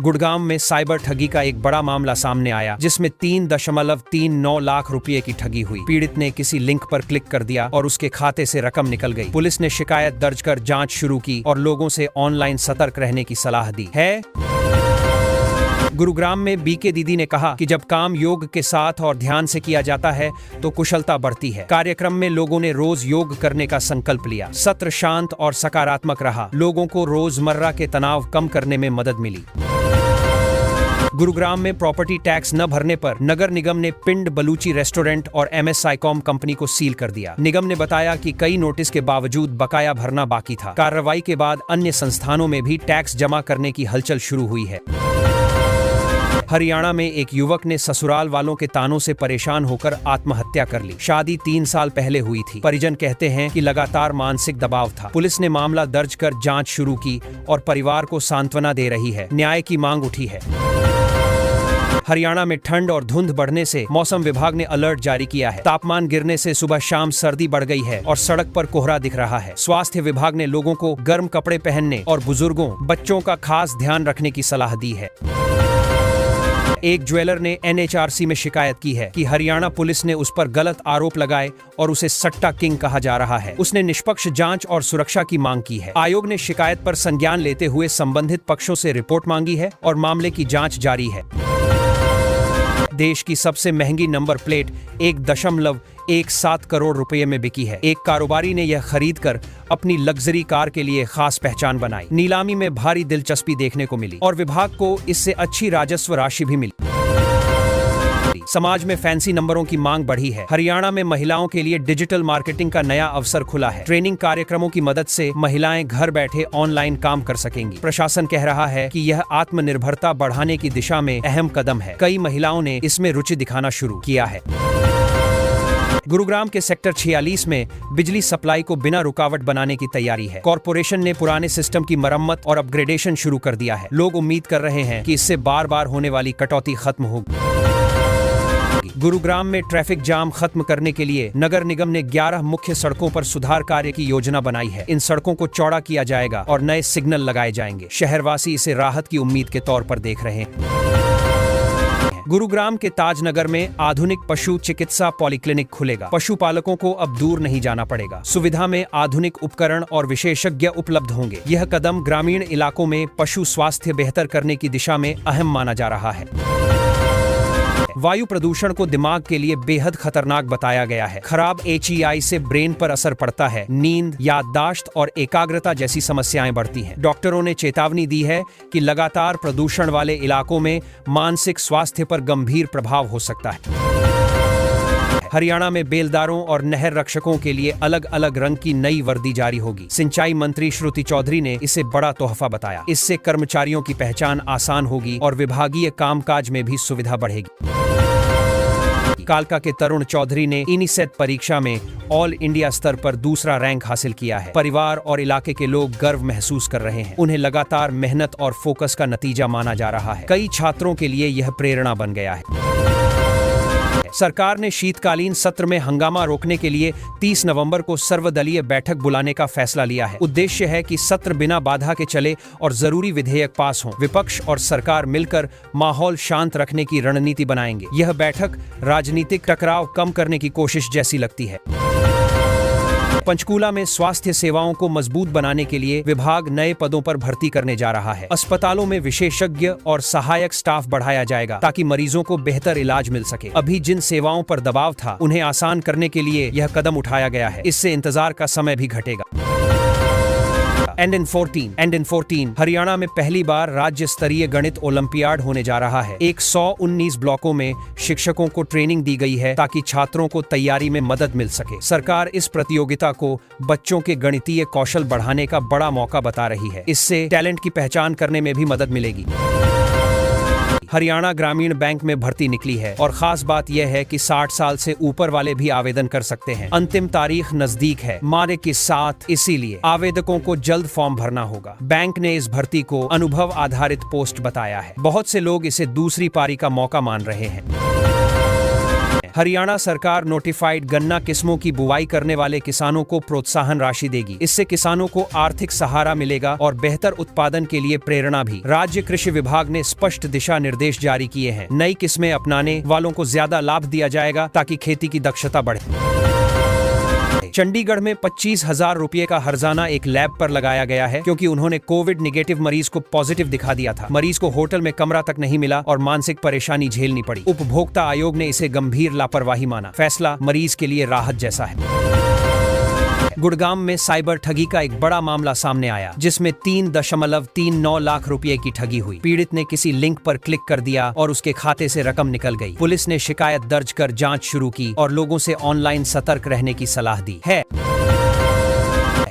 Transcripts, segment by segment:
गुड़गांव में साइबर ठगी का एक बड़ा मामला सामने आया, जिसमें 3.39 लाख रुपए की ठगी हुई। पीड़ित ने किसी लिंक पर क्लिक कर दिया और उसके खाते से रकम निकल गई। पुलिस ने शिकायत दर्ज कर जांच शुरू की और लोगों से ऑनलाइन सतर्क रहने की सलाह दी है। गुरुग्राम में बीके दीदी ने कहा कि जब काम योग के साथ और ध्यान से किया जाता है तो कुशलता बढ़ती है। कार्यक्रम में लोगों ने रोज योग करने का संकल्प लिया। सत्र शांत और सकारात्मक रहा। लोगों को रोजमर्रा के तनाव कम करने में मदद मिली। गुरुग्राम में प्रॉपर्टी टैक्स न भरने पर नगर निगम ने पिंड बलूची रेस्टोरेंट और MS साइकॉम कंपनी को सील कर दिया। निगम ने बताया कि कई नोटिस के बावजूद बकाया भरना बाकी था। कार्रवाई के बाद अन्य संस्थानों में भी टैक्स जमा करने की हलचल शुरू हुई है। हरियाणा में एक युवक ने ससुराल वालों के तानों से परेशान होकर आत्महत्या कर ली। शादी 3 साल पहले हुई थी। परिजन कहते हैं कि लगातार मानसिक दबाव था। पुलिस ने मामला दर्ज कर जांच शुरू की और परिवार को सांत्वना दे रही है। न्याय की मांग उठी है। हरियाणा में ठंड और धुंध बढ़ने से मौसम विभाग ने अलर्ट जारी किया है। तापमान गिरने से सुबह शाम सर्दी बढ़ गई है और सड़क पर कोहरा दिख रहा है। स्वास्थ्य विभाग ने लोगों को गर्म कपड़े पहनने और बुजुर्गों, बच्चों का खास ध्यान रखने की सलाह दी है। एक ज्वेलर ने NHRC में शिकायत की है कि हरियाणा पुलिस ने उस पर गलत आरोप लगाए और उसे सट्टा किंग कहा जा रहा है। उसने निष्पक्ष जांच और सुरक्षा की मांग की है। आयोग ने शिकायत पर संज्ञान लेते हुए संबंधित पक्षों से रिपोर्ट मांगी है और मामले की जांच जारी है। देश की सबसे महंगी नंबर प्लेट 1.17 करोड़ रुपए में बिकी है। एक कारोबारी ने यह खरीद कर अपनी लग्जरी कार के लिए खास पहचान बनाई। नीलामी में भारी दिलचस्पी देखने को मिली और विभाग को इससे अच्छी राजस्व राशि भी मिली। समाज में फैंसी नंबरों की मांग बढ़ी है। हरियाणा में महिलाओं के लिए डिजिटल मार्केटिंग का नया अवसर खुला है। ट्रेनिंग कार्यक्रमों की मदद से महिलाएं घर बैठे ऑनलाइन काम कर सकेंगी। प्रशासन कह रहा है कि यह आत्मनिर्भरता बढ़ाने की दिशा में अहम कदम है। कई महिलाओं ने इसमें रुचि दिखाना शुरू किया है। गुरुग्राम के सेक्टर 46 में बिजली सप्लाई को बिना रुकावट बनाने की तैयारी है। कॉरपोरेशन ने पुराने सिस्टम की मरम्मत और अपग्रेडेशन शुरू कर दिया है। लोग उम्मीद कर रहे हैं कि इससे बार-बार होने वाली कटौती खत्म होगी। गुरुग्राम में ट्रैफिक जाम खत्म करने के लिए नगर निगम ने 11 मुख्य सड़कों पर सुधार कार्य की योजना बनाई है। इन सड़कों को चौड़ा किया जाएगा और नए सिग्नल लगाए जाएंगे। शहरवासी इसे राहत की उम्मीद के तौर पर देख रहे हैं। गुरुग्राम के ताजनगर में आधुनिक पशु चिकित्सा पॉलीक्लिनिक खुलेगा। पशुपालकों को अब दूर नहीं जाना पड़ेगा। सुविधा में आधुनिक उपकरण और विशेषज्ञ उपलब्ध होंगे। यह कदम ग्रामीण इलाकों में पशु स्वास्थ्य बेहतर करने की दिशा में अहम माना जा रहा है। वायु प्रदूषण को दिमाग के लिए बेहद खतरनाक बताया गया है। खराब HEI से ब्रेन पर असर पड़ता है। नींद, याददाश्त और एकाग्रता जैसी समस्याएं बढ़ती हैं। डॉक्टरों ने चेतावनी दी है कि लगातार प्रदूषण वाले इलाकों में मानसिक स्वास्थ्य पर गंभीर प्रभाव हो सकता है। हरियाणा में बेलदारों और नहर रक्षकों के लिए अलग अलग रंग की नई वर्दी जारी होगी। सिंचाई मंत्री श्रुति चौधरी ने इसे बड़ा तोहफा बताया। इससे कर्मचारियों की पहचान आसान होगी और विभागीय कामकाज में भी सुविधा बढ़ेगी। कालका के तरुण चौधरी ने इनिसेट परीक्षा में ऑल इंडिया स्तर पर दूसरा रैंक हासिल किया है। परिवार और इलाके के लोग गर्व महसूस कर रहे हैं। उन्हें लगातार मेहनत और फोकस का नतीजा माना जा रहा है। कई छात्रों के लिए यह प्रेरणा बन गया है। सरकार ने शीतकालीन सत्र में हंगामा रोकने के लिए 30 नवंबर को सर्वदलीय बैठक बुलाने का फैसला लिया है। उद्देश्य है कि सत्र बिना बाधा के चले और जरूरी विधेयक पास हों। विपक्ष और सरकार मिलकर माहौल शांत रखने की रणनीति बनाएंगे। यह बैठक राजनीतिक टकराव कम करने की कोशिश जैसी लगती है। पंचकूला में स्वास्थ्य सेवाओं को मजबूत बनाने के लिए विभाग नए पदों पर भर्ती करने जा रहा है। अस्पतालों में विशेषज्ञ और सहायक स्टाफ बढ़ाया जाएगा ताकि मरीजों को बेहतर इलाज मिल सके। अभी जिन सेवाओं पर दबाव था उन्हें आसान करने के लिए यह कदम उठाया गया है। इससे इंतजार का समय भी घटेगा। NN14 हरियाणा में पहली बार राज्य स्तरीय गणित ओलंपियाड होने जा रहा है। 119 ब्लॉकों में शिक्षकों को ट्रेनिंग दी गई है ताकि छात्रों को तैयारी में मदद मिल सके। सरकार इस प्रतियोगिता को बच्चों के गणितीय कौशल बढ़ाने का बड़ा मौका बता रही है। इससे टैलेंट की पहचान करने में भी मदद मिलेगी। हरियाणा ग्रामीण बैंक में भर्ती निकली है और खास बात यह है कि 60 साल से ऊपर वाले भी आवेदन कर सकते हैं। अंतिम तारीख नजदीक है मार्च के साथ, इसीलिए आवेदकों को जल्द फॉर्म भरना होगा। बैंक ने इस भर्ती को अनुभव आधारित पोस्ट बताया है। बहुत से लोग इसे दूसरी पारी का मौका मान रहे हैं। हरियाणा सरकार नोटिफाइड गन्ना किस्मों की बुवाई करने वाले किसानों को प्रोत्साहन राशि देगी। इससे किसानों को आर्थिक सहारा मिलेगा और बेहतर उत्पादन के लिए प्रेरणा भी। राज्य कृषि विभाग ने स्पष्ट दिशा निर्देश जारी किए हैं। नई किस्में अपनाने वालों को ज्यादा लाभ दिया जाएगा ताकि खेती की दक्षता बढ़े। चंडीगढ़ में 25,000 रुपए का हर्जाना एक लैब पर लगाया गया है क्योंकि उन्होंने कोविड निगेटिव मरीज को पॉजिटिव दिखा दिया था। मरीज को होटल में कमरा तक नहीं मिला और मानसिक परेशानी झेलनी पड़ी। उपभोक्ता आयोग ने इसे गंभीर लापरवाही माना। फैसला मरीज के लिए राहत जैसा है। गुड़गांव में साइबर ठगी का एक बड़ा मामला सामने आया, जिसमें 3.39 लाख रुपए की ठगी हुई। पीड़ित ने किसी लिंक पर क्लिक कर दिया और उसके खाते से रकम निकल गई। पुलिस ने शिकायत दर्ज कर जांच शुरू की और लोगों से ऑनलाइन सतर्क रहने की सलाह दी है।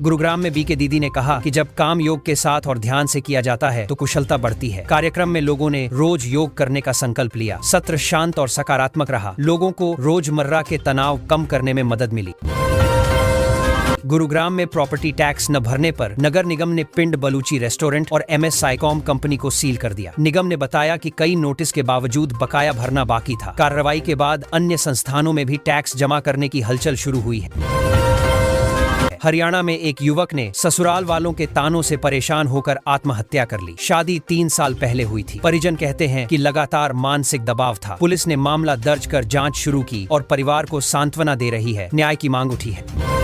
गुरुग्राम में बीके दीदी ने कहा कि जब काम योग के साथ और ध्यान से किया जाता है तो कुशलता बढ़ती है। कार्यक्रम में लोगों ने रोज योग करने का संकल्प लिया। सत्र शांत और सकारात्मक रहा। लोगों को रोजमर्रा के तनाव कम करने में मदद मिली। गुरुग्राम में प्रॉपर्टी टैक्स न भरने पर नगर निगम ने पिंड बलूची रेस्टोरेंट और MS साइकॉम कंपनी को सील कर दिया। निगम ने बताया कि कई नोटिस के बावजूद बकाया भरना बाकी था। कार्रवाई के बाद अन्य संस्थानों में भी टैक्स जमा करने की हलचल शुरू हुई है। हरियाणा में एक युवक ने ससुराल वालों के तानों से परेशान होकर आत्महत्या कर ली। शादी 3 साल पहले हुई थी। परिजन कहते हैं कि लगातार मानसिक दबाव था। पुलिस ने मामला दर्ज कर जांच शुरू की और परिवार को सांत्वना दे रही है। न्याय की मांग उठी है।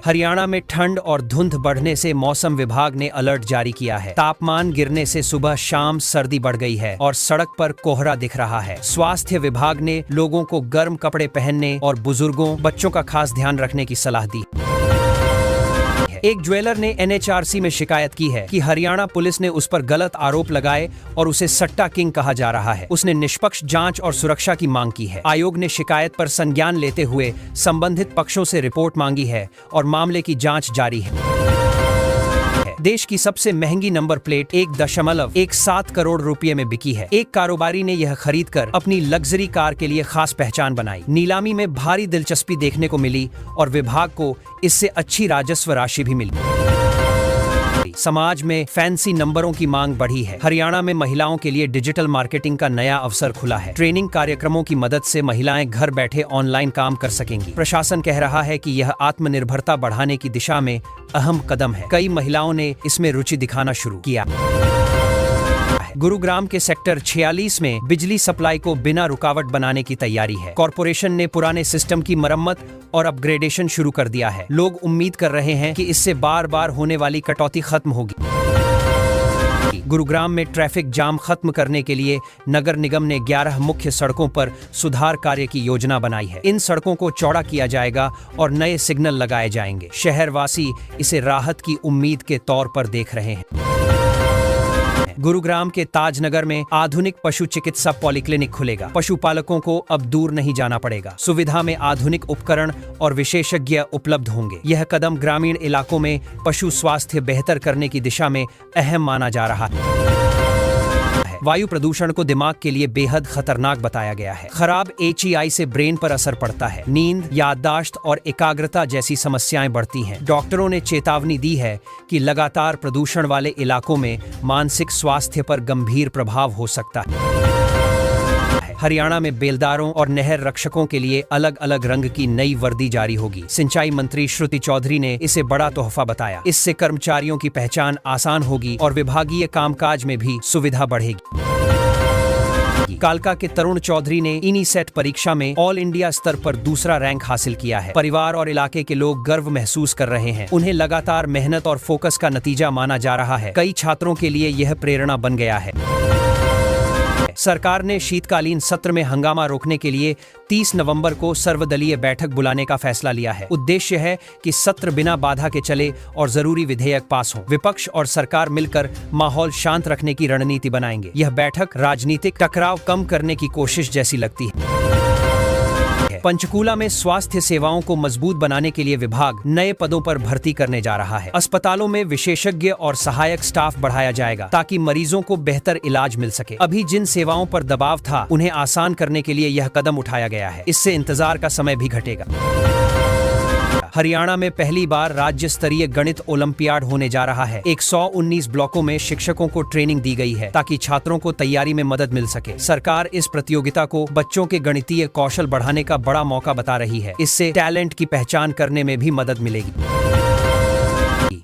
हरियाणा में ठंड और धुंध बढ़ने से मौसम विभाग ने अलर्ट जारी किया है। तापमान गिरने से सुबह शाम सर्दी बढ़ गई है और सड़क पर कोहरा दिख रहा है। स्वास्थ्य विभाग ने लोगों को गर्म कपड़े पहनने और बुजुर्गों, बच्चों का खास ध्यान रखने की सलाह दी। एक ज्वेलर ने NHRC में शिकायत की है कि हरियाणा पुलिस ने उस पर गलत आरोप लगाए और उसे सट्टा किंग कहा जा रहा है। उसने निष्पक्ष जांच और सुरक्षा की मांग की है। आयोग ने शिकायत पर संज्ञान लेते हुए संबंधित पक्षों से रिपोर्ट मांगी है और मामले की जांच जारी है। देश की सबसे महंगी नंबर प्लेट 1.17 करोड़ रुपए में बिकी है। एक कारोबारी ने यह खरीदकर अपनी लग्जरी कार के लिए खास पहचान बनाई। नीलामी में भारी दिलचस्पी देखने को मिली और विभाग को इससे अच्छी राजस्व राशि भी मिली। समाज में फैंसी नंबरों की मांग बढ़ी है। हरियाणा में महिलाओं के लिए डिजिटल मार्केटिंग का नया अवसर खुला है। ट्रेनिंग कार्यक्रमों की मदद से महिलाएं घर बैठे ऑनलाइन काम कर सकेंगी। प्रशासन कह रहा है कि यह आत्मनिर्भरता बढ़ाने की दिशा में अहम कदम है। कई महिलाओं ने इसमें रुचि दिखाना शुरू किया। गुरुग्राम के सेक्टर 46 में बिजली सप्लाई को बिना रुकावट बनाने की तैयारी है। कॉरपोरेशन ने पुराने सिस्टम की मरम्मत और अपग्रेडेशन शुरू कर दिया है। लोग उम्मीद कर रहे हैं कि इससे बार बार होने वाली कटौती खत्म होगी। गुरुग्राम में ट्रैफिक जाम खत्म करने के लिए नगर निगम ने 11 मुख्य सड़कों पर सुधार कार्य की योजना बनाई है। इन सड़कों को चौड़ा किया जाएगा और नए सिग्नल लगाए जाएंगे। शहरवासी इसे राहत की उम्मीद के तौर पर देख रहे हैं। गुरुग्राम के ताजनगर में आधुनिक पशु चिकित्सा पॉलीक्लिनिक खुलेगा। पशुपालकों को अब दूर नहीं जाना पड़ेगा। सुविधा में आधुनिक उपकरण और विशेषज्ञ उपलब्ध होंगे। यह कदम ग्रामीण इलाकों में पशु स्वास्थ्य बेहतर करने की दिशा में अहम माना जा रहा है। वायु प्रदूषण को दिमाग के लिए बेहद खतरनाक बताया गया है। खराब HEI से ब्रेन पर असर पड़ता है। नींद, याददाश्त और एकाग्रता जैसी समस्याएं बढ़ती हैं। डॉक्टरों ने चेतावनी दी है कि लगातार प्रदूषण वाले इलाकों में मानसिक स्वास्थ्य पर गंभीर प्रभाव हो सकता है। हरियाणा में बेलदारों और नहर रक्षकों के लिए अलग अलग रंग की नई वर्दी जारी होगी। सिंचाई मंत्री श्रुति चौधरी ने इसे बड़ा तोहफा बताया। इससे कर्मचारियों की पहचान आसान होगी और विभागीय कामकाज में भी सुविधा बढ़ेगी। कालका के तरुण चौधरी ने इनीसेट परीक्षा में ऑल इंडिया स्तर पर दूसरा रैंक हासिल किया है। परिवार और इलाके के लोग गर्व महसूस कर रहे हैं। उन्हें लगातार मेहनत और फोकस का नतीजा माना जा रहा है। कई छात्रों के लिए यह प्रेरणा बन गया है। सरकार ने शीतकालीन सत्र में हंगामा रोकने के लिए 30 नवंबर को सर्वदलीय बैठक बुलाने का फैसला लिया है। उद्देश्य है कि सत्र बिना बाधा के चले और जरूरी विधेयक पास हो। विपक्ष और सरकार मिलकर माहौल शांत रखने की रणनीति बनाएंगे। यह बैठक राजनीतिक टकराव कम करने की कोशिश जैसी लगती है। पंचकूला में स्वास्थ्य सेवाओं को मजबूत बनाने के लिए विभाग नए पदों पर भर्ती करने जा रहा है। अस्पतालों में विशेषज्ञ और सहायक स्टाफ बढ़ाया जाएगा ताकि मरीजों को बेहतर इलाज मिल सके। अभी जिन सेवाओं पर दबाव था उन्हें आसान करने के लिए यह कदम उठाया गया है। इससे इंतजार का समय भी घटेगा। हरियाणा में पहली बार राज्य स्तरीय गणित ओलंपियाड होने जा रहा है। 119 ब्लॉकों में शिक्षकों को ट्रेनिंग दी गई है ताकि छात्रों को तैयारी में मदद मिल सके। सरकार इस प्रतियोगिता को बच्चों के गणितीय कौशल बढ़ाने का बड़ा मौका बता रही है। इससे टैलेंट की पहचान करने में भी मदद मिलेगी।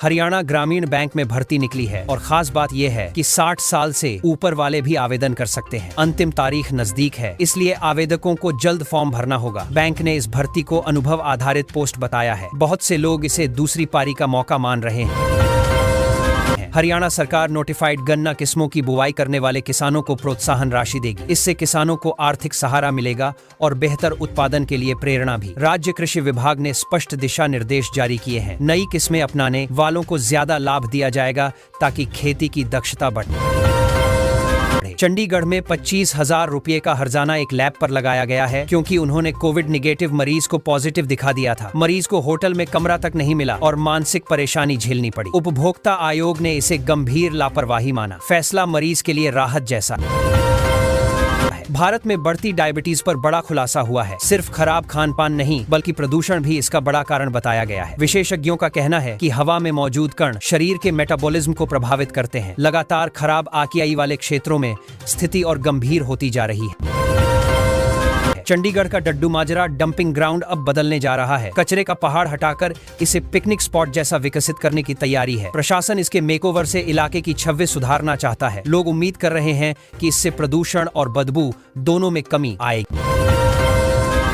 हरियाणा ग्रामीण बैंक में भर्ती निकली है और खास बात यह है कि 60 साल से ऊपर वाले भी आवेदन कर सकते हैं। अंतिम तारीख नजदीक है, इसलिए आवेदकों को जल्द फॉर्म भरना होगा। बैंक ने इस भर्ती को अनुभव आधारित पोस्ट बताया है। बहुत से लोग इसे दूसरी पारी का मौका मान रहे हैं। हरियाणा सरकार नोटिफाइड गन्ना किस्मों की बुवाई करने वाले किसानों को प्रोत्साहन राशि देगी। इससे किसानों को आर्थिक सहारा मिलेगा और बेहतर उत्पादन के लिए प्रेरणा भी। राज्य कृषि विभाग ने स्पष्ट दिशा निर्देश जारी किए हैं। नई किस्में अपनाने वालों को ज्यादा लाभ दिया जाएगा ताकि खेती की दक्षता बढ़े। चंडीगढ़ में 25,000 रुपये का हर्जाना एक लैब पर लगाया गया है क्योंकि उन्होंने कोविड निगेटिव मरीज को पॉजिटिव दिखा दिया था। मरीज को होटल में कमरा तक नहीं मिला और मानसिक परेशानी झेलनी पड़ी। उपभोक्ता आयोग ने इसे गंभीर लापरवाही माना। फैसला मरीज के लिए राहत जैसा। भारत में बढ़ती डायबिटीज पर बड़ा खुलासा हुआ है। सिर्फ खराब खान पान नहीं बल्कि प्रदूषण भी इसका बड़ा कारण बताया गया है। विशेषज्ञों का कहना है कि हवा में मौजूद कण शरीर के मेटाबॉलिज्म को प्रभावित करते हैं। लगातार खराब आकियाई वाले क्षेत्रों में स्थिति और गंभीर होती जा रही है। चंडीगढ़ का डड्डू माजरा डंपिंग ग्राउंड अब बदलने जा रहा है। कचरे का पहाड़ हटाकर इसे पिकनिक स्पॉट जैसा विकसित करने की तैयारी है। प्रशासन इसके मेकओवर से इलाके की छवि सुधारना चाहता है। लोग उम्मीद कर रहे हैं कि इससे प्रदूषण और बदबू दोनों में कमी आएगी।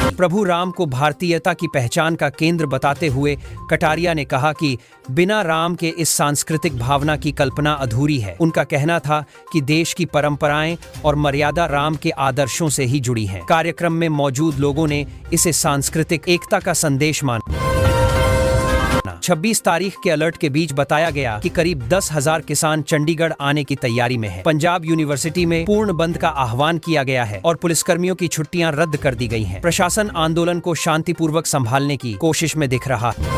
प्रभु राम को भारतीयता की पहचान का केंद्र बताते हुए कटारिया ने कहा कि बिना राम के इस सांस्कृतिक भावना की कल्पना अधूरी है। उनका कहना था कि देश की परंपराएं और मर्यादा राम के आदर्शों से ही जुड़ी हैं। कार्यक्रम में मौजूद लोगों ने इसे सांस्कृतिक एकता का संदेश माना। 26 तारीख के अलर्ट के बीच बताया गया कि करीब 10,000 किसान चंडीगढ़ आने की तैयारी में हैं। पंजाब यूनिवर्सिटी में पूर्ण बंद का आह्वान किया गया है और पुलिसकर्मियों की छुट्टियां रद्द कर दी गई हैं। प्रशासन आंदोलन को शांतिपूर्वक संभालने की कोशिश में दिख रहा है।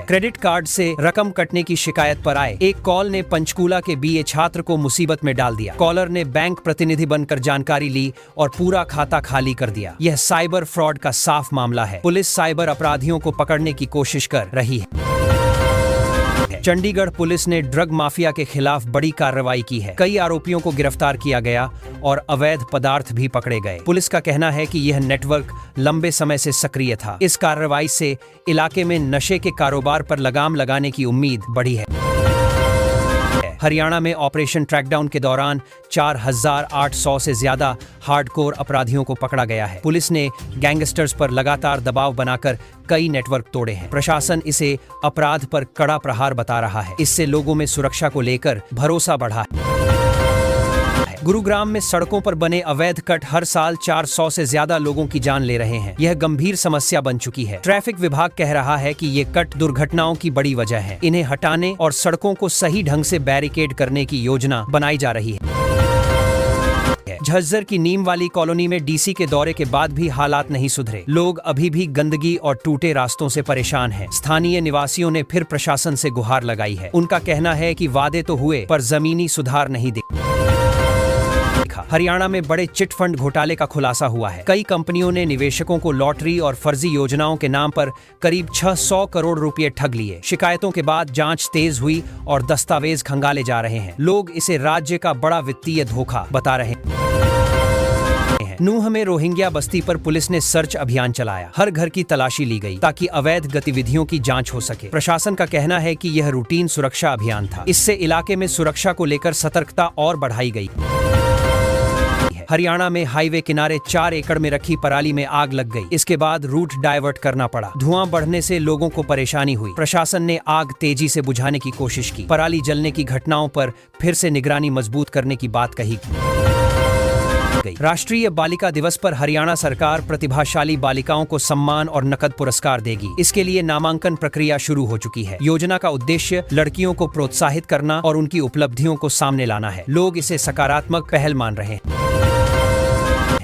क्रेडिट कार्ड से रकम कटने की शिकायत पर आए एक कॉल ने पंचकूला के बीए छात्र को मुसीबत में डाल दिया। कॉलर ने बैंक प्रतिनिधि बनकर जानकारी ली और पूरा खाता खाली कर दिया। यह साइबर फ्रॉड का साफ मामला है। पुलिस साइबर अपराधियों को पकड़ने की कोशिश कर रही है। चंडीगढ़ पुलिस ने ड्रग माफिया के खिलाफ बड़ी कार्रवाई की है। कई आरोपियों को गिरफ्तार किया गया और अवैध पदार्थ भी पकड़े गए। पुलिस का कहना है कि यह नेटवर्क लंबे समय से सक्रिय था। इस कार्रवाई से इलाके में नशे के कारोबार पर लगाम लगाने की उम्मीद बढ़ी है। हरियाणा में ऑपरेशन ट्रैकडाउन के दौरान 4,800 से ज्यादा हार्डकोर अपराधियों को पकड़ा गया है। पुलिस ने गैंगस्टर्स पर लगातार दबाव बनाकर कई नेटवर्क तोड़े हैं। प्रशासन इसे अपराध पर कड़ा प्रहार बता रहा है। इससे लोगों में सुरक्षा को लेकर भरोसा बढ़ा है। गुरुग्राम में सड़कों पर बने अवैध कट हर साल 400 से ज्यादा लोगों की जान ले रहे हैं। यह गंभीर समस्या बन चुकी है। ट्रैफिक विभाग कह रहा है कि ये कट दुर्घटनाओं की बड़ी वजह है। इन्हें हटाने और सड़कों को सही ढंग से बैरिकेड करने की योजना बनाई जा रही है। झज्जर की नीम वाली कॉलोनी में डीसी के दौरे के बाद भी हालात नहीं सुधरे। लोग अभी भी गंदगी और टूटे रास्तों से परेशान हैं। स्थानीय निवासियों ने फिर प्रशासन से गुहार लगाई है। उनका कहना है कि वादे तो हुए पर जमीनी सुधार नहीं दिखा। हरियाणा में बड़े चिट फंड घोटाले का खुलासा हुआ है। कई कंपनियों ने निवेशकों को लॉटरी और फर्जी योजनाओं के नाम पर करीब 600 करोड़ रुपए ठग लिए। शिकायतों के बाद जांच तेज हुई और दस्तावेज खंगाले जा रहे हैं। लोग इसे राज्य का बड़ा वित्तीय धोखा बता रहे हैं। नूंह में रोहिंग्या बस्ती पर पुलिस ने सर्च अभियान चलाया। हर घर की तलाशी ली गई ताकि अवैध गतिविधियों की जांच हो सके। प्रशासन का कहना है कि यह रूटीन सुरक्षा अभियान था। इससे इलाके में सुरक्षा को लेकर सतर्कता और बढ़ाई गई। हरियाणा में हाईवे किनारे 4 एकड़ में रखी पराली में आग लग गई। इसके बाद रूट डाइवर्ट करना पड़ा। धुआं बढ़ने से लोगों को परेशानी हुई। प्रशासन ने आग तेजी से बुझाने की कोशिश की। पराली जलने की घटनाओं पर फिर से निगरानी मजबूत करने की बात कही गई। राष्ट्रीय बालिका दिवस पर हरियाणा सरकार प्रतिभाशाली बालिकाओं को सम्मान और नकद पुरस्कार देगी। इसके लिए नामांकन प्रक्रिया शुरू हो चुकी है। योजना का उद्देश्य लड़कियों को प्रोत्साहित करना और उनकी उपलब्धियों को सामने लाना है। लोग इसे सकारात्मक पहल मान रहे हैं।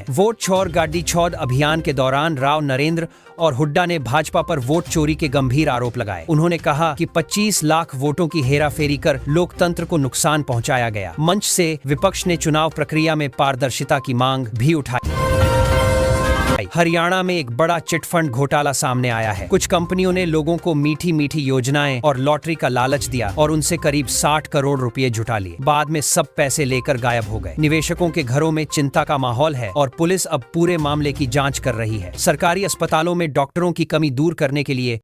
वोट छोर गाड़ी छोड़ अभियान के दौरान राव नरेंद्र और हुड्डा ने भाजपा पर वोट चोरी के गंभीर आरोप लगाए। उन्होंने कहा कि 25 लाख वोटों की हेराफेरी कर लोकतंत्र को नुकसान पहुंचाया गया। मंच से विपक्ष ने चुनाव प्रक्रिया में पारदर्शिता की मांग भी उठाई। आई। हरियाणा में एक बड़ा चिटफंड घोटाला सामने आया है। कुछ कंपनियों ने लोगों को मीठी मीठी योजनाएं और लॉटरी का लालच दिया और उनसे करीब 60 करोड़ रुपए जुटा लिए। बाद में सब पैसे लेकर गायब हो गए। निवेशकों के घरों में चिंता का माहौल है और पुलिस अब पूरे मामले की जांच कर रही है। सरकारी अस्पतालों में डॉक्टरों की कमी दूर करने के लिए